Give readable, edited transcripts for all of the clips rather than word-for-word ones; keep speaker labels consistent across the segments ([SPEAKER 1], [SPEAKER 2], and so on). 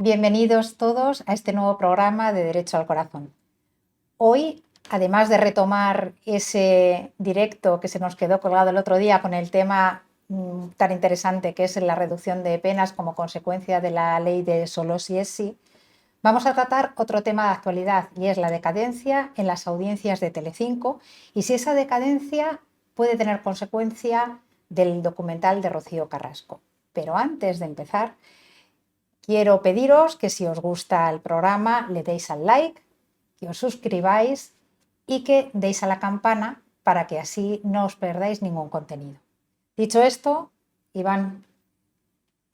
[SPEAKER 1] Bienvenidos todos a este nuevo programa de Derecho al Corazón. Hoy, además de retomar ese directo que se nos quedó colgado el otro día con el tema tan interesante que es la reducción de penas como consecuencia de la ley de solo si es sí, vamos a tratar otro tema de actualidad y es la decadencia en las audiencias de Telecinco y si esa decadencia puede tener consecuencia del documental de Rocío Carrasco. Pero antes de empezar, quiero pediros que si os gusta el programa le deis al like, que os suscribáis y que deis a la campana para que así no os perdáis ningún contenido. Dicho esto, Iván,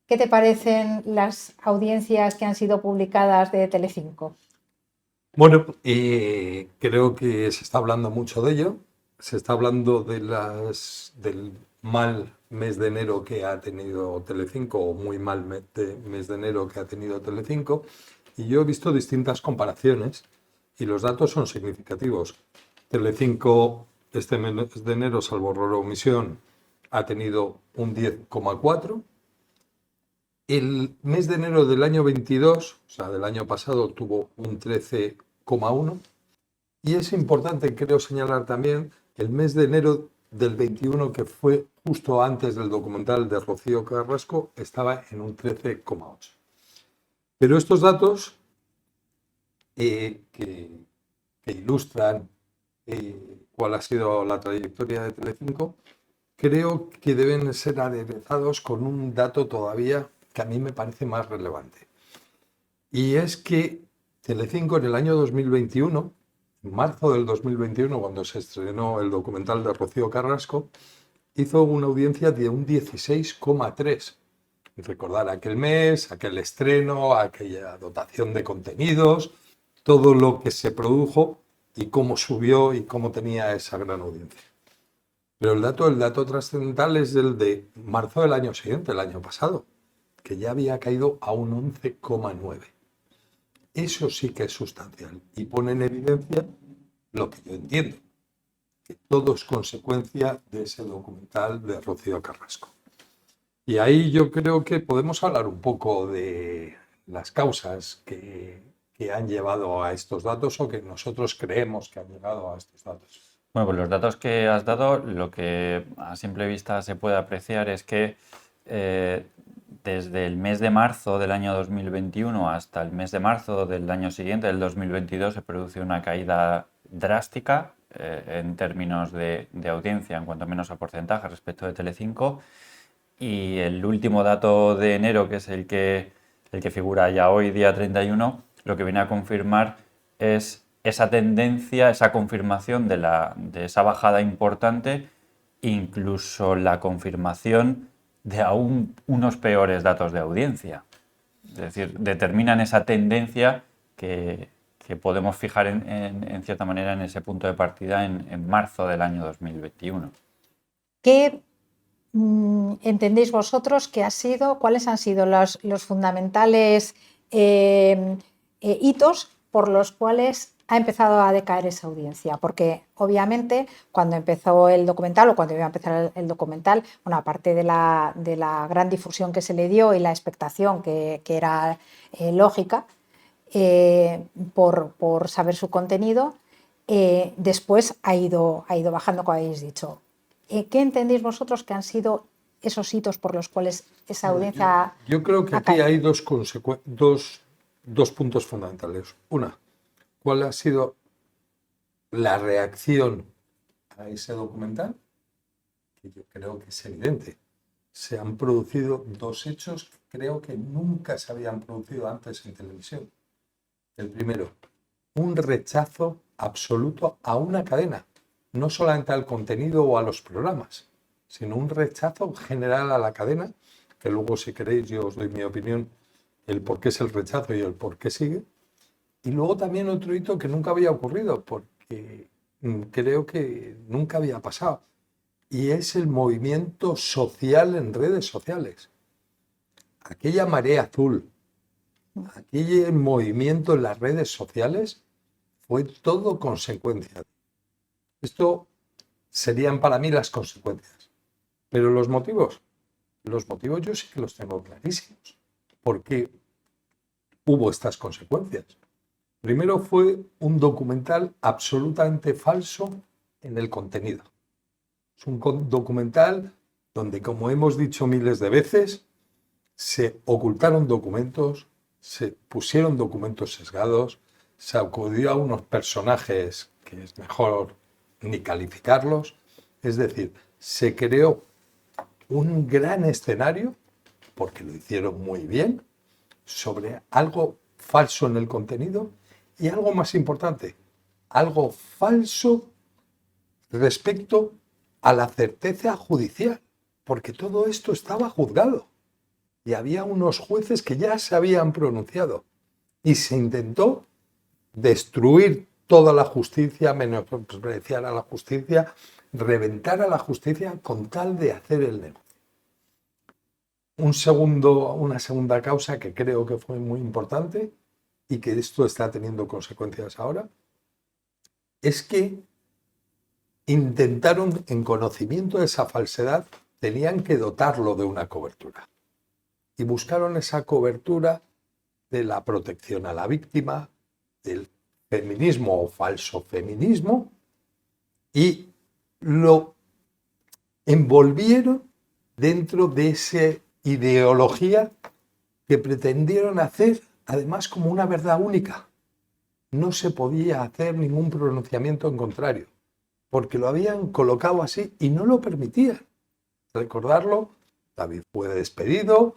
[SPEAKER 1] ¿qué te parecen las audiencias que han sido publicadas de Telecinco?
[SPEAKER 2] Bueno, creo que se está hablando mucho de ello. Se está hablando del mal mes de enero que ha tenido Telecinco, o muy mal mes de enero que ha tenido Telecinco. Y yo he visto distintas comparaciones y los datos son significativos. Telecinco este mes de enero, salvo error o omisión, ha tenido un 10,4. El mes de enero del año 22, o sea, del año pasado, tuvo un 13,1. Y es importante, creo, señalar también el mes de enero del 21, que fue justo antes del documental de Rocío Carrasco, estaba en un 13,8. Pero estos datos que ilustran cuál ha sido la trayectoria de Telecinco, creo que deben ser aderezados con un dato todavía que a mí me parece más relevante. Y es que Telecinco en el año 2021, en marzo del 2021, cuando se estrenó el documental de Rocío Carrasco, hizo una audiencia de un 16,3. Recordar aquel mes, aquel estreno, aquella dotación de contenidos, todo lo que se produjo y cómo subió y cómo tenía esa gran audiencia. Pero el dato trascendental es el de marzo del año siguiente, el año pasado, que ya había caído a un 11,9. Eso sí que es sustancial y pone en evidencia lo que yo entiendo, que todo es consecuencia de ese documental de Rocío Carrasco. Y ahí yo creo que podemos hablar un poco de las causas que han llevado a estos datos o que nosotros creemos que han llegado a estos datos.
[SPEAKER 3] Bueno, pues los datos que has dado, lo que a simple vista se puede apreciar es que desde el mes de marzo del año 2021 hasta el mes de marzo del año siguiente, del 2022, se produce una caída drástica en términos de audiencia, en cuanto menos a porcentaje respecto de Telecinco. Y el último dato de enero, que es el que figura ya hoy, día 31, lo que viene a confirmar es esa tendencia, esa confirmación de esa bajada importante, incluso la confirmación de aún unos peores datos de audiencia. Es decir, determinan esa tendencia que podemos fijar en cierta manera en ese punto de partida en marzo del año 2021.
[SPEAKER 1] ¿Qué entendéis vosotros que cuáles han sido los fundamentales hitos por los cuales ha empezado a decaer esa audiencia? Porque obviamente cuando empezó el documental o cuando iba a empezar el documental, bueno, aparte de la gran difusión que se le dio y la expectación que era lógica por saber su contenido, después ha ido bajando, como habéis dicho. ¿Qué entendéis vosotros que han sido esos hitos por los cuales esa audiencia
[SPEAKER 2] Yo creo que aquí hay dos puntos fundamentales. Una, ¿cuál ha sido la reacción a ese documental? Que yo creo que es evidente. Se han producido dos hechos que creo que nunca se habían producido antes en televisión. El primero, un rechazo absoluto a una cadena. No solamente al contenido o a los programas, sino un rechazo general a la cadena, que luego si queréis yo os doy mi opinión, el por qué es el rechazo y el por qué sigue. Y luego también otro hito que nunca había ocurrido, porque creo que nunca había pasado, y es el movimiento social en redes sociales. Aquella marea azul, aquel movimiento en las redes sociales fue todo consecuencia. Esto serían para mí las consecuencias. Pero los motivos yo sí que los tengo clarísimos. Porque hubo estas consecuencias. Primero fue un documental absolutamente falso en el contenido. Es un documental donde, como hemos dicho miles de veces, se ocultaron documentos, se pusieron documentos sesgados, se acudió a unos personajes que es mejor ni calificarlos. Es decir, se creó un gran escenario, porque lo hicieron muy bien, sobre algo falso en el contenido y algo más importante, algo falso respecto a la certeza judicial, porque todo esto estaba juzgado y había unos jueces que ya se habían pronunciado y se intentó destruir toda la justicia, menospreciar a la justicia, reventar a la justicia con tal de hacer el negocio. Una segunda causa que creo que fue muy importante y que esto está teniendo consecuencias ahora, es que intentaron, en conocimiento de esa falsedad, tenían que dotarlo de una cobertura. Y buscaron esa cobertura de la protección a la víctima, del feminismo o falso feminismo, y lo envolvieron dentro de esa ideología que pretendieron hacer, además, como una verdad única. No se podía hacer ningún pronunciamiento en contrario, porque lo habían colocado así y no lo permitían. Recordarlo, David fue despedido,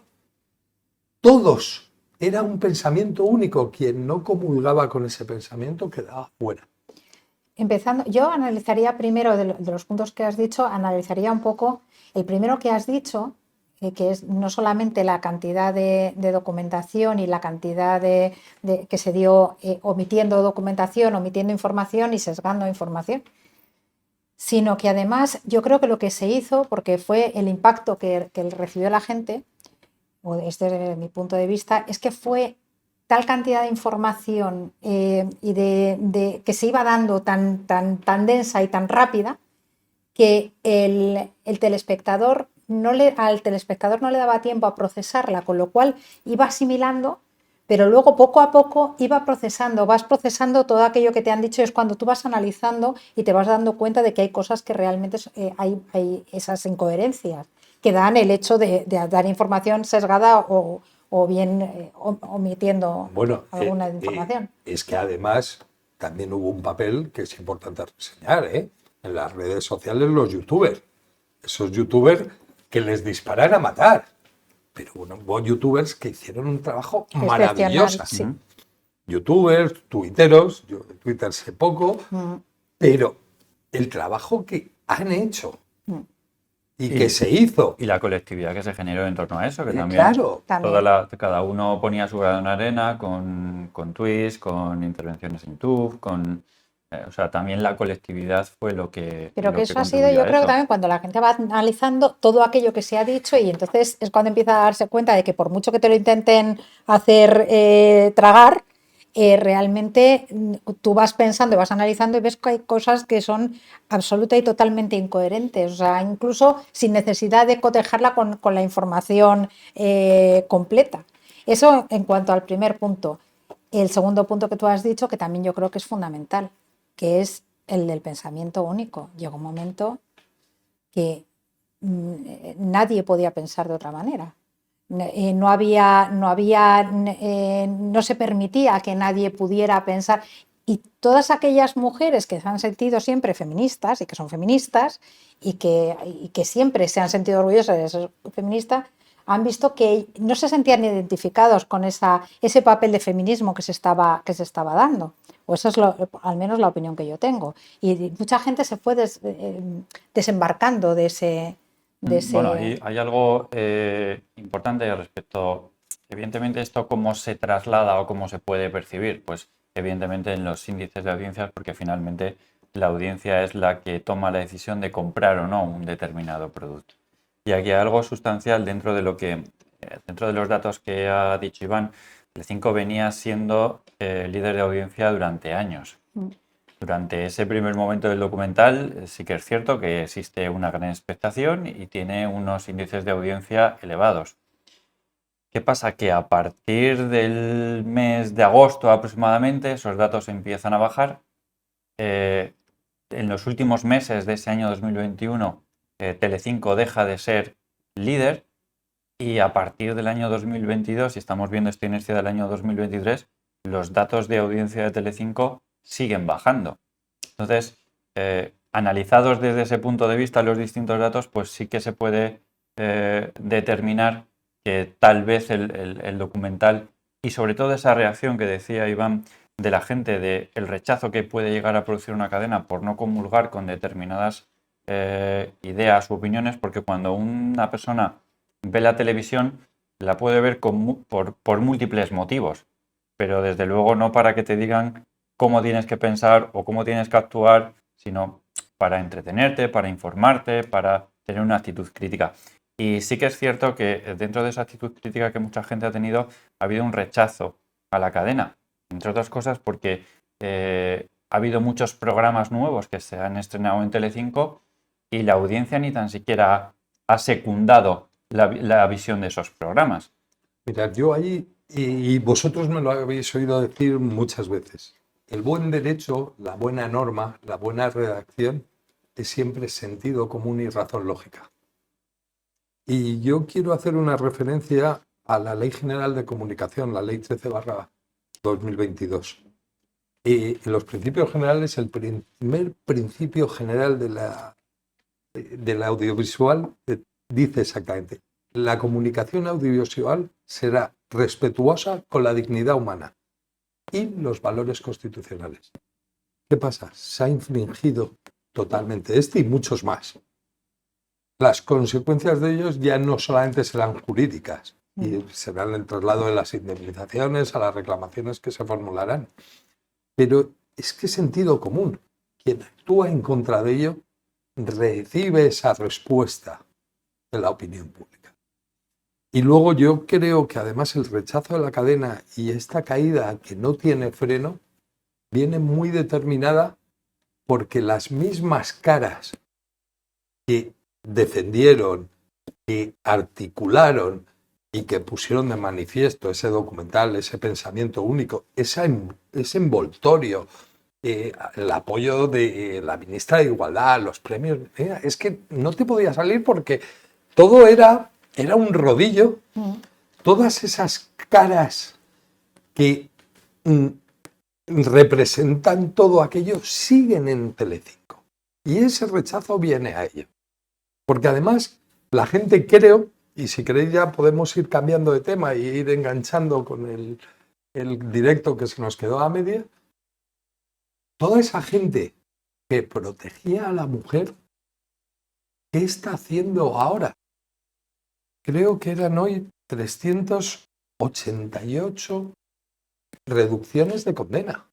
[SPEAKER 2] todos, era un pensamiento único. Quien no comulgaba con ese pensamiento quedaba fuera.
[SPEAKER 1] Empezando, yo analizaría primero de los puntos que has dicho, analizaría un poco el primero que has dicho, que es no solamente la cantidad de documentación y la cantidad que se dio omitiendo documentación, omitiendo información y sesgando información, sino que además yo creo que lo que se hizo, porque fue el impacto que recibió la gente, o desde mi punto de vista, es que fue tal cantidad de información y que se iba dando tan densa y tan rápida que el telespectador al telespectador no le daba tiempo a procesarla, con lo cual iba asimilando, pero luego poco a poco vas procesando todo aquello que te han dicho. Es cuando tú vas analizando y te vas dando cuenta de que hay cosas que realmente hay esas incoherencias que dan el hecho de dar información sesgada o bien omitiendo alguna información.
[SPEAKER 2] Es que además también hubo un papel que es importante reseñar, en las redes sociales, los youtubers. Esos youtubers que les disparan a matar. Pero bueno, hubo youtubers que hicieron un trabajo maravilloso.
[SPEAKER 1] Sí.
[SPEAKER 2] Youtubers, tuiteros, yo de Twitter sé poco, pero el trabajo que han hecho y que se hizo.
[SPEAKER 3] Y la colectividad que se generó en torno a eso, que también,
[SPEAKER 2] claro,
[SPEAKER 3] cada uno ponía su grano en arena con tweets, con intervenciones en YouTube, o sea, también la colectividad fue lo que.
[SPEAKER 1] Pero que eso ha sido, yo creo que también cuando la gente va analizando todo aquello que se ha dicho, y entonces es cuando empieza a darse cuenta de que por mucho que te lo intenten hacer tragar, realmente tú vas pensando y vas analizando y ves que hay cosas que son absoluta y totalmente incoherentes, o sea, incluso sin necesidad de cotejarla con la información completa. Eso en cuanto al primer punto. El segundo punto que tú has dicho, que también yo creo que es fundamental, que es el del pensamiento único. Llegó un momento que nadie podía pensar de otra manera. No se permitía que nadie pudiera pensar. Y todas aquellas mujeres que se han sentido siempre feministas y que son feministas y que siempre se han sentido orgullosas de ser feministas, han visto que no se sentían identificados con ese papel de feminismo que se estaba dando. O esa es al menos la opinión que yo tengo. Y mucha gente se fue desembarcando de ese...
[SPEAKER 3] Bueno, hay algo importante respecto, evidentemente, esto cómo se traslada o cómo se puede percibir. Pues evidentemente en los índices de audiencias, porque finalmente la audiencia es la que toma la decisión de comprar o no un determinado producto. Y aquí hay algo sustancial dentro de los datos que ha dicho Iván. Telecinco venía siendo líder de audiencia durante años. Durante ese primer momento del documental sí que es cierto que existe una gran expectación y tiene unos índices de audiencia elevados. ¿Qué pasa? Que a partir del mes de agosto aproximadamente esos datos empiezan a bajar. En los últimos meses de ese año 2021, Telecinco deja de ser líder y a partir del año 2022, y estamos viendo esta inercia del año 2023, los datos de audiencia de Telecinco siguen bajando. Entonces, analizados desde ese punto de vista los distintos datos, pues sí que se puede determinar que tal vez el documental y sobre todo esa reacción que decía Iván de la gente, del rechazo que puede llegar a producir una cadena por no comulgar con determinadas ideas u opiniones, porque cuando una persona ve la televisión la puede ver por múltiples motivos, pero desde luego no para que te digan cómo tienes que pensar o cómo tienes que actuar, sino para entretenerte, para informarte, para tener una actitud crítica. Y sí que es cierto que dentro de esa actitud crítica que mucha gente ha tenido, ha habido un rechazo a la cadena, entre otras cosas porque ha habido muchos programas nuevos que se han estrenado en Telecinco y la audiencia ni tan siquiera ha secundado la visión de esos programas.
[SPEAKER 2] Mirad, yo ahí, y vosotros me lo habéis oído decir muchas veces, el buen derecho, la buena norma, la buena redacción es siempre sentido común y razón lógica. Y yo quiero hacer una referencia a la Ley General de Comunicación, la Ley 13/2022. Y en los principios generales, el primer principio general de la audiovisual dice exactamente: la comunicación audiovisual será respetuosa con la dignidad humana y los valores constitucionales. ¿Qué pasa? Se ha infringido totalmente este y muchos más. Las consecuencias de ellos ya no solamente serán jurídicas y serán el traslado de las indemnizaciones a las reclamaciones que se formularán, pero es que es sentido común. Quien actúa en contra de ello recibe esa respuesta de la opinión pública. Y luego yo creo que además el rechazo de la cadena y esta caída que no tiene freno viene muy determinada porque las mismas caras que defendieron, que articularon y que pusieron de manifiesto ese documental, ese pensamiento único, ese envoltorio, el apoyo de la ministra de Igualdad, los premios, es que no te podía salir porque todo era un rodillo. Todas esas caras que representan todo aquello siguen en Telecinco. Y ese rechazo viene a ello. Porque además la gente, creo, y si queréis ya podemos ir cambiando de tema e ir enganchando con el directo que se nos quedó a media, toda esa gente que protegía a la mujer, ¿qué está haciendo ahora? Creo que eran hoy 388 reducciones de condena.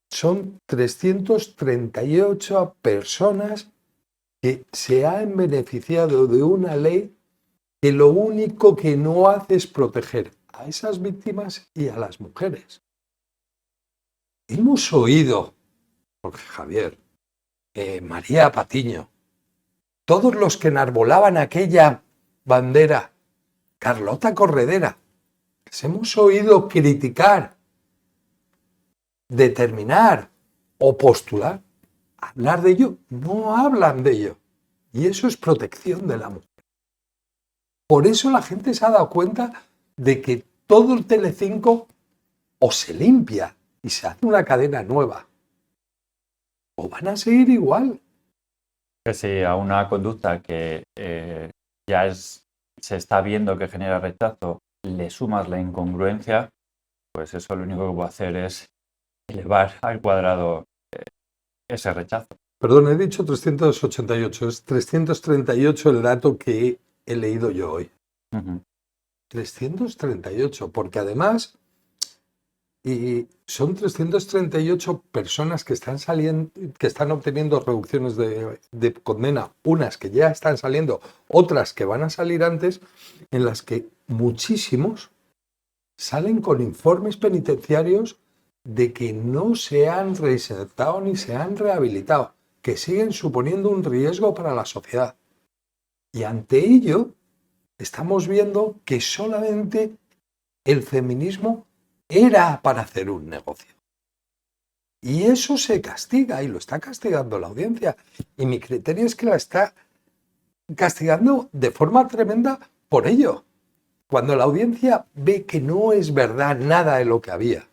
[SPEAKER 2] Son 338 personas que se han beneficiado de una ley que lo único que no hace es proteger a esas víctimas y a las mujeres. Hemos oído, Jorge Javier, María Patiño, todos los que enarbolaban aquella bandera, Carlota Corredera, les hemos oído criticar, determinar o postular. Hablar de ello, no hablan de ello. Y eso es protección de la mujer. Por eso la gente se ha dado cuenta de que todo el Telecinco o se limpia y se hace una cadena nueva, o van a seguir igual.
[SPEAKER 3] Que si a una conducta que se está viendo que genera rechazo, le sumas la incongruencia, pues eso lo único que puede hacer es elevar al cuadrado ese rechazo.
[SPEAKER 2] Perdón, he dicho 388, es 338 el dato que he leído yo hoy. 338, porque además son 338 personas que están saliendo, que están obteniendo reducciones de condena, unas que ya están saliendo, otras que van a salir antes, en las que muchísimos salen con informes penitenciarios de que no se han reinsertado ni se han rehabilitado, que siguen suponiendo un riesgo para la sociedad. Y ante ello, estamos viendo que solamente el feminismo era para hacer un negocio. Y eso se castiga y lo está castigando la audiencia. Y mi criterio es que la está castigando de forma tremenda por ello. Cuando la audiencia ve que no es verdad nada de lo que había,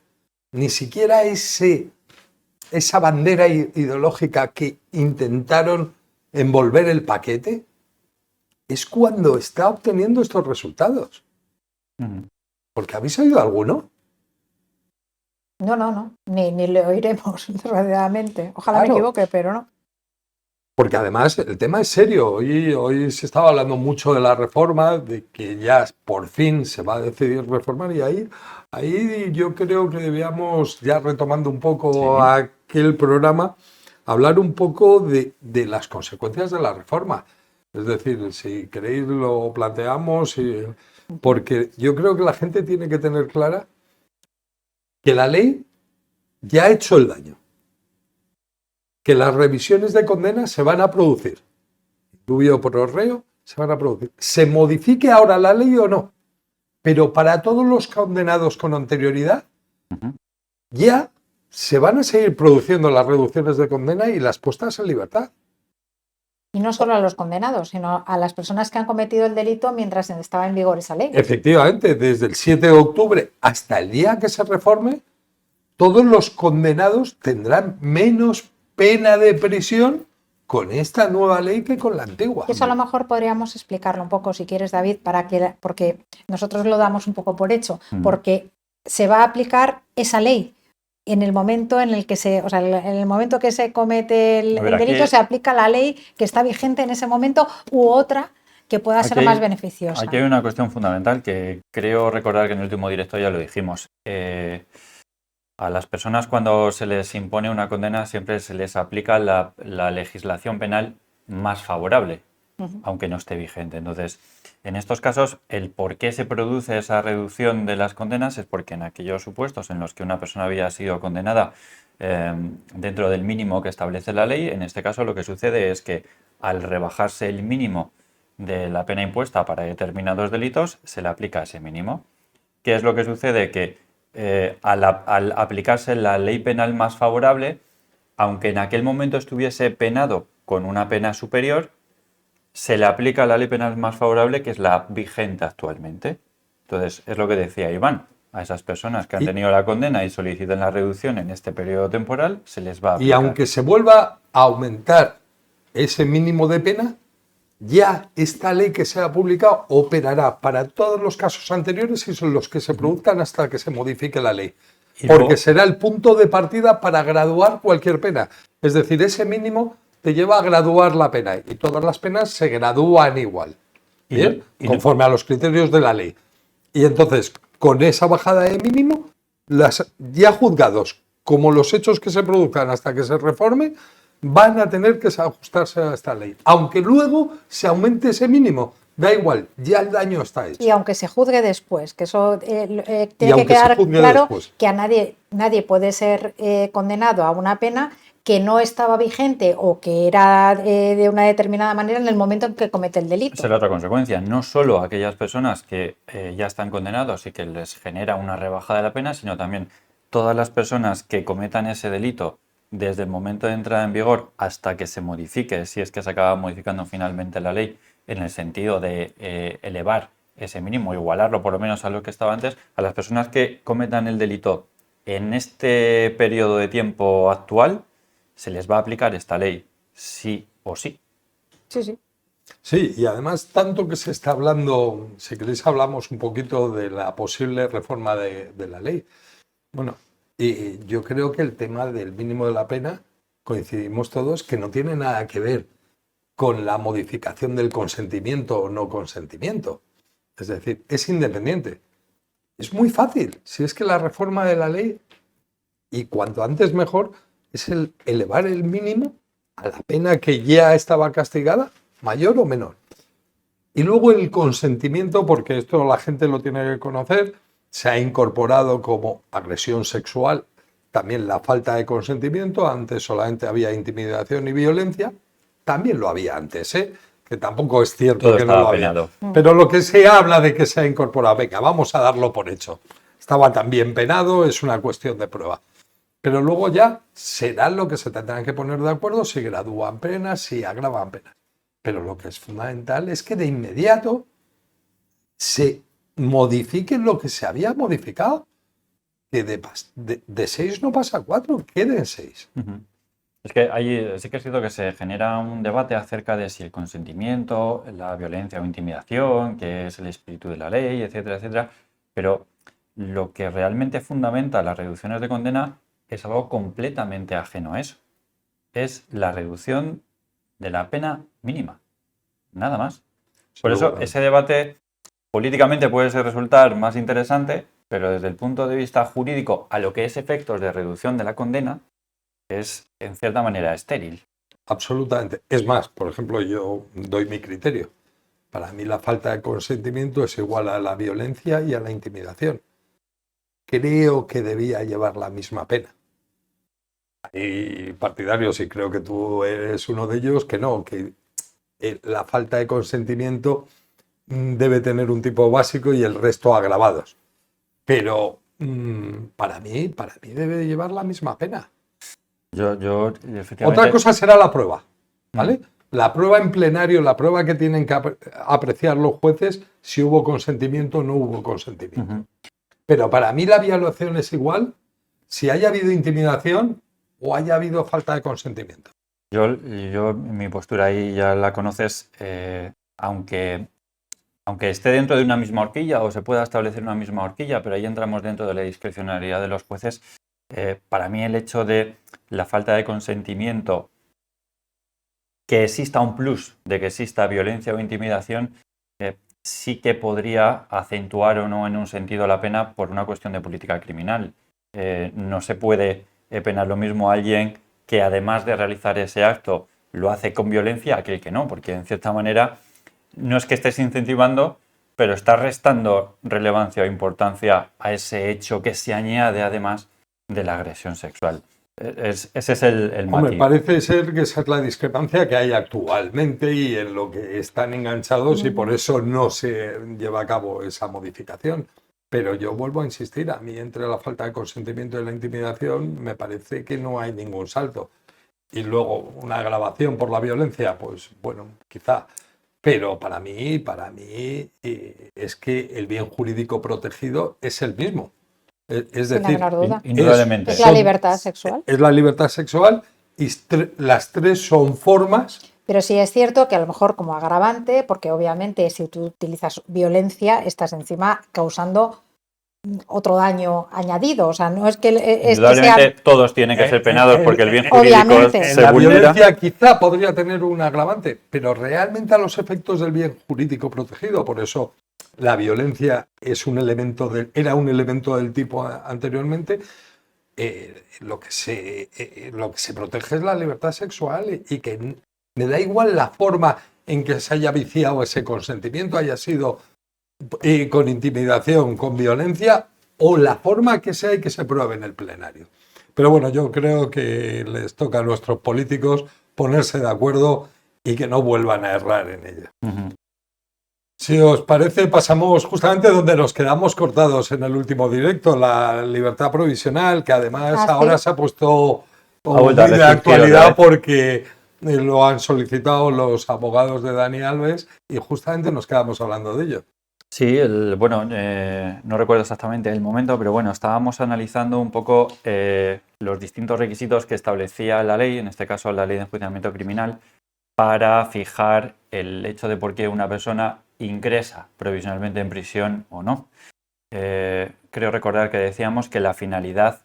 [SPEAKER 2] ni siquiera esa bandera ideológica que intentaron envolver el paquete, es cuando está obteniendo estos resultados. ¿Porque habéis oído alguno?
[SPEAKER 1] No, ni lo oiremos, desgraciadamente. Ojalá me equivoque, pero no.
[SPEAKER 2] Porque además el tema es serio. Hoy se estaba hablando mucho de la reforma, de que ya por fin se va a decidir reformar, y ahí yo creo que debíamos, ya retomando un poco aquel programa, hablar un poco de las consecuencias de la reforma. Es decir, si queréis lo planteamos, porque yo creo que la gente tiene que tener clara que la ley ya ha hecho el daño, que las revisiones de condena se van a producir, lluvia pro reo, se van a producir. Se modifique ahora la ley o no, pero para todos los condenados con anterioridad, ya se van a seguir produciendo las reducciones de condena y las puestas en libertad.
[SPEAKER 1] Y no solo a los condenados, sino a las personas que han cometido el delito mientras estaba en vigor esa ley.
[SPEAKER 2] Efectivamente, desde el 7 de octubre hasta el día que se reforme, todos los condenados tendrán menos pena de prisión con esta nueva ley que con la antigua.
[SPEAKER 1] Eso a lo mejor podríamos explicarlo un poco, si quieres, David, porque nosotros lo damos un poco por hecho, porque se va a aplicar esa ley. En el momento en el que en el momento que se comete el delito, se aplica la ley que está vigente en ese momento u otra que pueda ser más beneficiosa.
[SPEAKER 3] Aquí hay una cuestión fundamental que creo recordar que en el último directo ya lo dijimos. A las personas, cuando se les impone una condena, siempre se les aplica la legislación penal más favorable, aunque no esté vigente. Entonces, en estos casos, el por qué se produce esa reducción de las condenas es porque en aquellos supuestos en los que una persona había sido condenada dentro del mínimo que establece la ley, en este caso lo que sucede es que al rebajarse el mínimo de la pena impuesta para determinados delitos, se le aplica ese mínimo. ¿Qué es lo que sucede? Que al aplicarse la ley penal más favorable, aunque en aquel momento estuviese penado con una pena superior, se le aplica la ley penal más favorable, que es la vigente actualmente. Entonces, es lo que decía Iván, a esas personas que han tenido la condena y solicitan la reducción en este periodo temporal, se les va a aplicar.
[SPEAKER 2] Y aunque se vuelva a aumentar ese mínimo de pena, ya esta ley que se ha publicado operará para todos los casos anteriores y son los que se produzcan hasta que se modifique la ley. Porque será el punto de partida para graduar cualquier pena. Es decir, ese mínimo te lleva a graduar la pena y todas las penas se gradúan igual, ¿bien? Conforme a los criterios de la ley. Y entonces, con esa bajada de mínimo, las ya juzgados, como los hechos que se produzcan hasta que se reforme, van a tener que ajustarse a esta ley. Aunque luego se aumente ese mínimo, da igual, ya el daño está hecho.
[SPEAKER 1] Y aunque se juzgue después, que eso tiene que quedar claro después, que a nadie puede ser condenado a una pena que no estaba vigente o que era de una determinada manera en el momento en que comete el delito.
[SPEAKER 3] Esa es la otra consecuencia. No solo aquellas personas que ya están condenados y que les genera una rebaja de la pena, sino también todas las personas que cometan ese delito desde el momento de entrada en vigor hasta que se modifique, si es que se acaba modificando finalmente la ley, en el sentido de elevar ese mínimo, igualarlo por lo menos a lo que estaba antes, a las personas que cometan el delito en este periodo de tiempo actual, se les va a aplicar esta ley, sí o sí.
[SPEAKER 1] Sí.
[SPEAKER 2] Sí, y además tanto que se está hablando, si queréis hablamos un poquito de la posible reforma de la ley. Bueno, y yo creo que el tema del mínimo de la pena, coincidimos todos, que no tiene nada que ver con la modificación del consentimiento o no consentimiento. Es decir, es independiente. Es muy fácil. Si es que la reforma de la ley, y cuanto antes mejor, es el elevar el mínimo a la pena que ya estaba castigada, mayor o menor. Y luego el consentimiento, porque esto la gente lo tiene que conocer, se ha incorporado como agresión sexual también la falta de consentimiento. Antes solamente había intimidación y violencia, también lo había antes, que tampoco es cierto
[SPEAKER 3] Todo
[SPEAKER 2] que no
[SPEAKER 3] estaba
[SPEAKER 2] lo había.
[SPEAKER 3] penado.
[SPEAKER 2] Pero lo que se habla de que se ha incorporado, venga, vamos a darlo por hecho. Estaba también penado, es una cuestión de prueba. Pero luego ya será lo que se tendrán que poner de acuerdo si gradúan penas, si agravan penas. Pero lo que es fundamental es que de inmediato se modifique lo que se había modificado. Que de 6 no pasa a 4, queden 6.
[SPEAKER 3] Ujú. Es que ahí sí que es cierto que se genera un debate acerca de si el consentimiento, la violencia o intimidación, que es el espíritu de la ley, etcétera, etcétera. Pero lo que realmente fundamenta las reducciones de condena es algo completamente ajeno a eso. Es la reducción de la pena mínima. Nada más. Por eso ese debate políticamente puede resultar más interesante, pero desde el punto de vista jurídico, a lo que es efectos de reducción de la condena, es en cierta manera estéril.
[SPEAKER 2] Absolutamente. Es más, por ejemplo, yo doy mi criterio. Para mí la falta de consentimiento es igual a la violencia y a la intimidación. Creo que debía llevar la misma pena. Hay partidarios, y creo que tú eres uno de ellos, que no, que la falta de consentimiento debe tener un tipo básico y el resto agravados. Pero para mí debe llevar la misma pena.
[SPEAKER 3] Yo efectivamente...
[SPEAKER 2] Otra cosa será la prueba, ¿vale? La prueba en plenario, la prueba que tienen que apreciar los jueces, si hubo consentimiento o no hubo consentimiento.
[SPEAKER 3] Ujú.
[SPEAKER 2] Pero para mí la violación es igual si haya habido intimidación o haya habido falta de consentimiento.
[SPEAKER 3] Yo mi postura ahí ya la conoces, aunque esté dentro de una misma horquilla o se pueda establecer una misma horquilla, pero ahí entramos dentro de la discrecionalidad de los jueces. Para mí el hecho de la falta de consentimiento, que exista un plus de que exista violencia o intimidación, sí que podría acentuar o no en un sentido la pena por una cuestión de política criminal. No se puede penar lo mismo a alguien que además de realizar ese acto lo hace con violencia a aquel que no, porque en cierta manera no es que estés incentivando, pero estás restando relevancia o importancia a ese hecho que se añade además de la agresión sexual. Ese es el matiz.
[SPEAKER 2] Hombre, parece ser que esa es la discrepancia que hay actualmente y en lo que están enganchados y por eso no se lleva a cabo esa modificación. Pero yo vuelvo a insistir, a mí entre la falta de consentimiento y la intimidación me parece que no hay ningún salto. Y luego una agravación por la violencia, pues bueno, quizá. Pero para mí es que el bien jurídico protegido es el mismo. Es
[SPEAKER 1] Sin la
[SPEAKER 2] decir,
[SPEAKER 1] menor duda.
[SPEAKER 3] Indudablemente.
[SPEAKER 1] Es la libertad sexual.
[SPEAKER 2] es la libertad sexual y las tres son formas.
[SPEAKER 1] Pero sí es cierto que a lo mejor como agravante, porque obviamente si tú utilizas violencia, estás encima causando otro daño añadido. O sea, no es que,
[SPEAKER 3] Indudablemente todos tienen que ser penados porque el bien jurídico
[SPEAKER 1] obviamente.
[SPEAKER 3] se
[SPEAKER 2] La
[SPEAKER 3] vulnera.
[SPEAKER 2] violencia quizá podría tener un agravante, pero realmente a los efectos del bien jurídico protegido. Por eso la violencia es era un elemento del tipo anteriormente. Lo que se protege es la libertad sexual y que me da igual la forma en que se haya viciado ese consentimiento, haya sido con intimidación, con violencia o la forma que sea y que se pruebe en el plenario. Pero bueno, yo creo que les toca a nuestros políticos ponerse de acuerdo y que no vuelvan a errar en ello.
[SPEAKER 3] Ujú.
[SPEAKER 2] Si os parece, pasamos justamente donde nos quedamos cortados en el último directo, la libertad provisional, que además ahora se ha puesto muy de actualidad porque lo han solicitado los abogados de Dani Alves y justamente nos quedamos hablando de ello.
[SPEAKER 3] Sí, bueno, no recuerdo exactamente el momento, pero bueno, estábamos analizando un poco los distintos requisitos que establecía la ley, en este caso la ley de enjuiciamiento criminal, para fijar el hecho de por qué una persona ingresa provisionalmente en prisión o no. Creo recordar que decíamos que la finalidad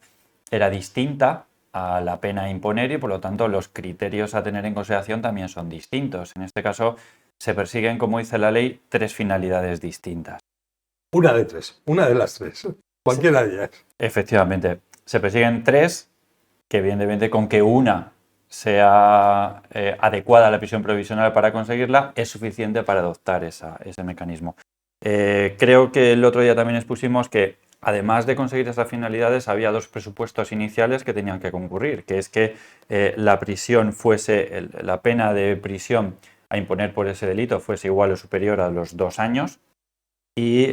[SPEAKER 3] era distinta a la pena a imponer y por lo tanto los criterios a tener en consideración también son distintos. En este caso se persiguen, como dice la ley, 3 finalidades distintas.
[SPEAKER 2] Una de las tres, cualquiera de ellas.
[SPEAKER 3] Efectivamente, se persiguen 3 que evidentemente con que una sea adecuada a la prisión provisional para conseguirla es suficiente para adoptar ese mecanismo. Creo que el otro día también expusimos que además de conseguir esas finalidades había 2 presupuestos iniciales que tenían que concurrir, que es que la prisión fuese, la pena de prisión a imponer por ese delito fuese igual o superior a los 2 años y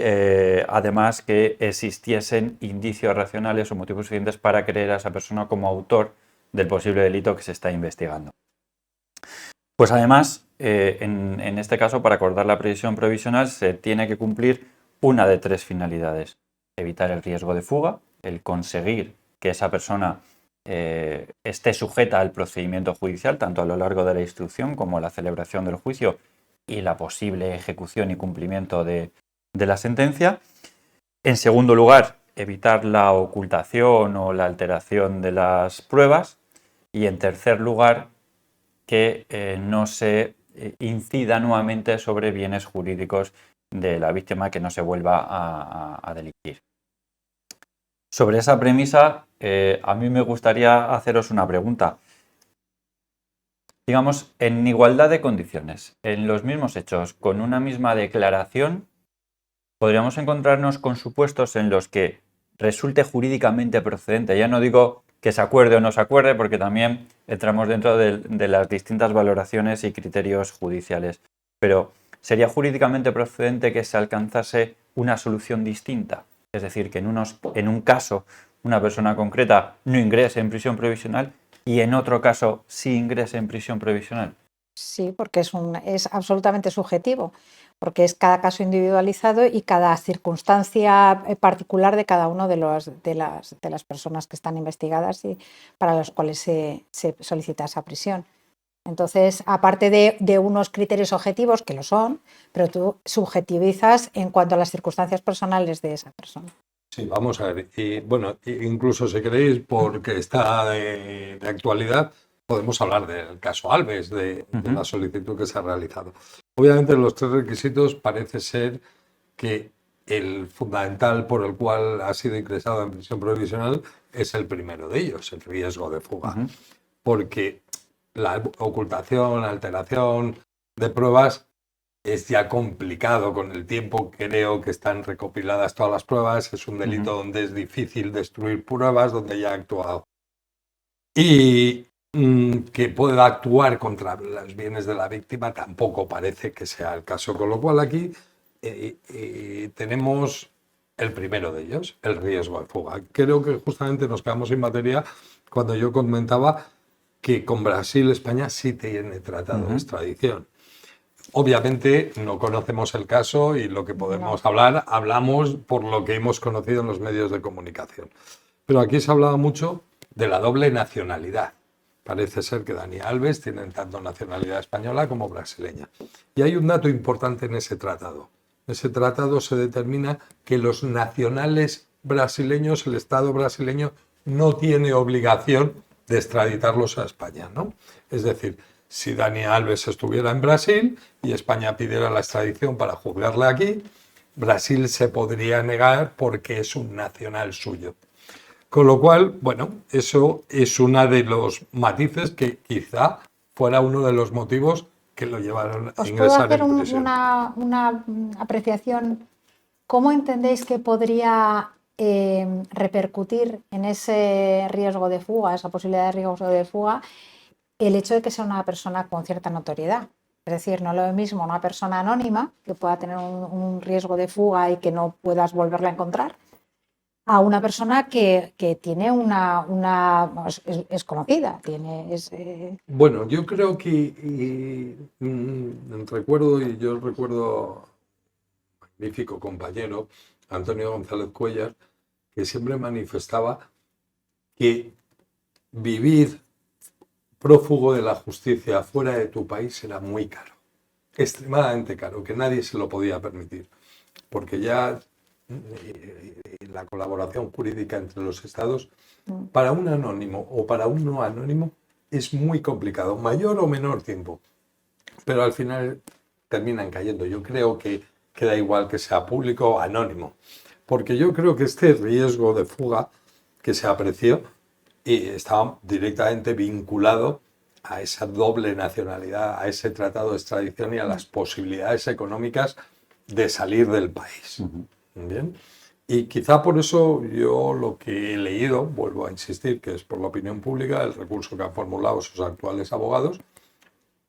[SPEAKER 3] además que existiesen indicios racionales o motivos suficientes para creer a esa persona como autor del posible delito que se está investigando. Pues además, en este caso, para acordar la prisión provisional se tiene que cumplir una de 3 finalidades: evitar el riesgo de fuga, el conseguir que esa persona esté sujeta al procedimiento judicial, tanto a lo largo de la instrucción como la celebración del juicio y la posible ejecución y cumplimiento de la sentencia. En segundo lugar, evitar la ocultación o la alteración de las pruebas. Y en tercer lugar, que no se incida nuevamente sobre bienes jurídicos de la víctima, que no se vuelva a delinquir. Sobre esa premisa, a mí me gustaría haceros una pregunta. Digamos, en igualdad de condiciones, en los mismos hechos, con una misma declaración, podríamos encontrarnos con supuestos en los que resulte jurídicamente procedente. Ya no digo que se acuerde o no se acuerde, porque también entramos dentro de las distintas valoraciones y criterios judiciales. Pero ¿sería jurídicamente procedente que se alcanzase una solución distinta? Es decir, que en un caso una persona concreta no ingrese en prisión provisional y en otro caso sí ingrese en prisión provisional.
[SPEAKER 1] Sí, porque es absolutamente subjetivo, porque es cada caso individualizado y cada circunstancia particular de cada uno de las personas que están investigadas y para las cuales se solicita esa prisión. Entonces, aparte de unos criterios objetivos, que lo son, pero tú subjetivizas en cuanto a las circunstancias personales de esa persona.
[SPEAKER 2] Sí, vamos a ver. Y bueno, incluso si queréis, porque está de actualidad, podemos hablar del caso Alves, de la solicitud que se ha realizado. Obviamente, los 3 requisitos parece ser que el fundamental por el cual ha sido ingresado en prisión provisional es el primero de ellos, el riesgo de fuga. Porque la ocultación, alteración de pruebas es ya complicado con el tiempo. Creo que están recopiladas todas las pruebas. Es un delito donde es difícil destruir pruebas, donde ya ha actuado. Y que pueda actuar contra los bienes de la víctima tampoco parece que sea el caso. Con lo cual aquí tenemos el primero de ellos, el riesgo de fuga. Creo que justamente nos quedamos sin materia cuando yo comentaba que con Brasil España sí tiene tratado de extradición. Obviamente no conocemos el caso y lo que podemos hablar, hablamos por lo que hemos conocido en los medios de comunicación. Pero aquí se ha hablado mucho de la doble nacionalidad. Parece ser que Dani Alves tiene tanto nacionalidad española como brasileña. Y hay un dato importante en ese tratado. En ese tratado se determina que los nacionales brasileños, el Estado brasileño, no tiene obligación de extraditarlos a España, ¿no? Es decir, si Dani Alves estuviera en Brasil y España pidiera la extradición para juzgarle aquí, Brasil se podría negar porque es un nacional suyo. Con lo cual, bueno, eso es uno de los matices que quizá fuera uno de los motivos que lo llevaron a ingresar en prisión.
[SPEAKER 1] Una apreciación. ¿Cómo entendéis que podría repercutir en ese riesgo de fuga, esa posibilidad de riesgo de fuga, el hecho de que sea una persona con cierta notoriedad? Es decir, no es lo mismo una persona anónima que pueda tener un riesgo de fuga y que no puedas volverla a encontrar, a una persona que tiene es conocida.
[SPEAKER 2] Bueno, yo creo que yo recuerdo a un magnífico compañero, Antonio González Cuellar, que siempre manifestaba que vivir prófugo de la justicia fuera de tu país era muy caro, extremadamente caro, que nadie se lo podía permitir, porque ya la colaboración jurídica entre los estados para un anónimo o para un no anónimo es muy complicado, mayor o menor tiempo, pero al final terminan cayendo. Yo creo que da igual que sea público o anónimo, porque yo creo que este riesgo de fuga que se apreció estaba directamente vinculado a esa doble nacionalidad, a ese tratado de extradición y a las posibilidades económicas de salir del país. Bien. Y quizá por eso yo lo que he leído, vuelvo a insistir, que es por la opinión pública, el recurso que han formulado sus actuales abogados,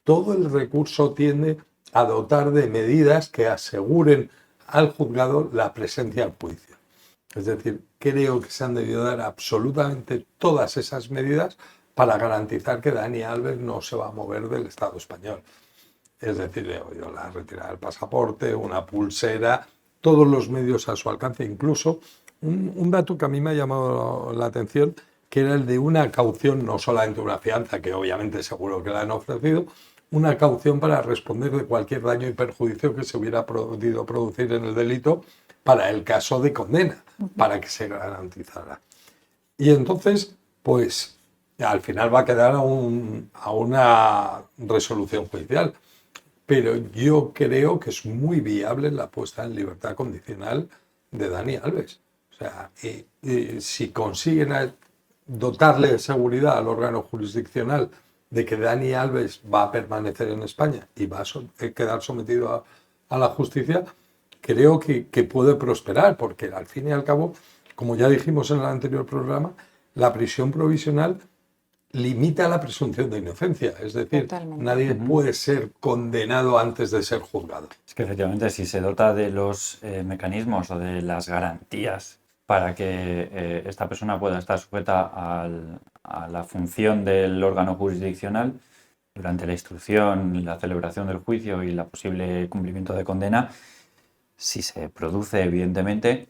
[SPEAKER 2] todo el recurso tiende a dotar de medidas que aseguren al juzgado la presencia al juicio. Es decir, creo que se han debido dar absolutamente todas esas medidas para garantizar que Dani Alves no se va a mover del Estado español. Es decir, la retirada del pasaporte, una pulsera, todos los medios a su alcance, incluso un dato que a mí me ha llamado la atención, que era el de una caución, no solamente una fianza, que obviamente seguro que la han ofrecido, una caución para responder de cualquier daño y perjuicio que se hubiera podido producir en el delito para el caso de condena, para que se garantizara. Y entonces, pues, al final va a quedar a una resolución judicial. Pero yo creo que es muy viable la puesta en libertad condicional de Dani Alves. O sea, si consiguen dotarle de seguridad al órgano jurisdiccional de que Dani Alves va a permanecer en España y va a quedar sometido a la justicia, creo que puede prosperar, porque al fin y al cabo, como ya dijimos en el anterior programa, la prisión provisional limita la presunción de inocencia, es decir,
[SPEAKER 1] Totalmente.
[SPEAKER 2] Nadie puede ser condenado antes de ser juzgado.
[SPEAKER 3] Es que efectivamente, si se dota de los mecanismos o de las garantías para que esta persona pueda estar sujeta a la función del órgano jurisdiccional durante la instrucción, la celebración del juicio y la posible cumplimiento de condena, si se produce, evidentemente,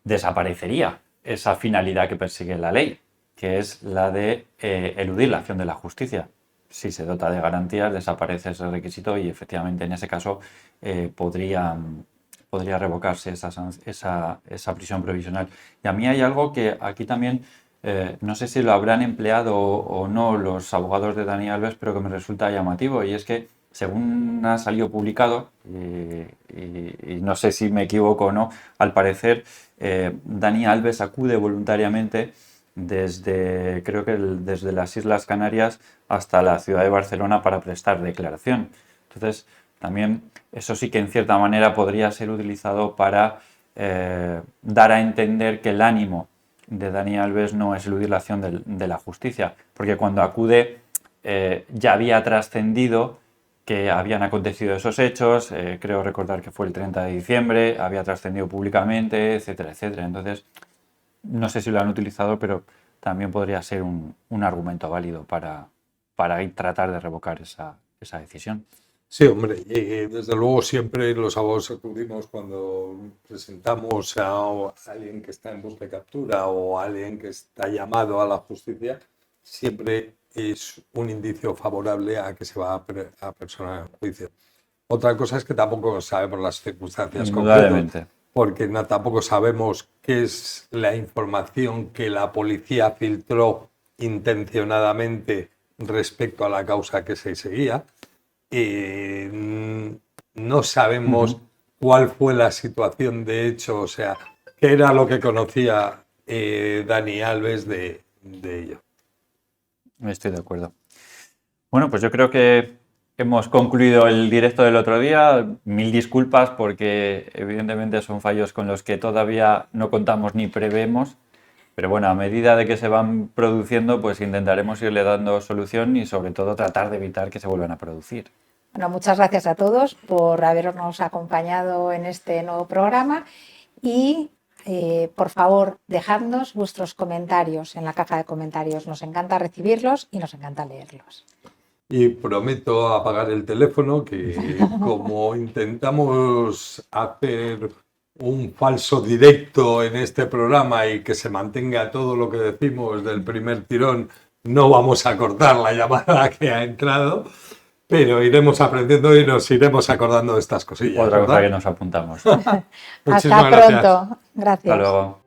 [SPEAKER 3] desaparecería esa finalidad que persigue la ley, que es la de eludir la acción de la justicia. Si se dota de garantías, desaparece ese requisito y efectivamente en ese caso podría revocarse esa prisión provisional. Y a mí hay algo que aquí también, no sé si lo habrán empleado o no los abogados de Dani Alves, pero que me resulta llamativo, y es que según ha salido publicado, y no sé si me equivoco o no, al parecer Dani Alves acude voluntariamente creo que desde las Islas Canarias hasta la ciudad de Barcelona para prestar declaración. Entonces, también eso sí que en cierta manera podría ser utilizado para dar a entender que el ánimo de Dani Alves no es eludir la acción de la justicia, porque cuando acude ya había trascendido que habían acontecido esos hechos, creo recordar que fue el 30 de diciembre, había trascendido públicamente, etcétera, etcétera. Entonces, no sé si lo han utilizado, pero también podría ser un argumento válido para tratar de revocar esa decisión.
[SPEAKER 2] Sí, hombre, y desde luego siempre los abogados acudimos cuando presentamos a alguien que está en busca de captura o a alguien que está llamado a la justicia, siempre es un indicio favorable a que se va a personar en juicio. Otra cosa es que tampoco sabemos las circunstancias concretas, porque tampoco sabemos qué es la información que la policía filtró intencionadamente respecto a la causa que se seguía. No sabemos cuál fue la situación de hecho, o sea, qué era lo que conocía Dani Alves de ello.
[SPEAKER 3] Estoy de acuerdo. Bueno, pues yo creo que hemos concluido el directo del otro día. Mil disculpas porque evidentemente son fallos con los que todavía no contamos ni prevemos. Pero bueno, a medida de que se van produciendo, pues intentaremos irle dando solución y sobre todo tratar de evitar que se vuelvan a producir.
[SPEAKER 1] Bueno, muchas gracias a todos por habernos acompañado en este nuevo programa y por favor, dejadnos vuestros comentarios en la caja de comentarios. Nos encanta recibirlos y nos encanta leerlos.
[SPEAKER 2] Y prometo apagar el teléfono, que como intentamos hacer un falso directo en este programa y que se mantenga todo lo que decimos del primer tirón, no vamos a cortar la llamada que ha entrado, pero iremos aprendiendo y nos iremos acordando de estas cosillas.
[SPEAKER 3] Otra cosa que nos apuntamos.
[SPEAKER 1] Hasta pronto. Gracias.
[SPEAKER 3] Hasta luego.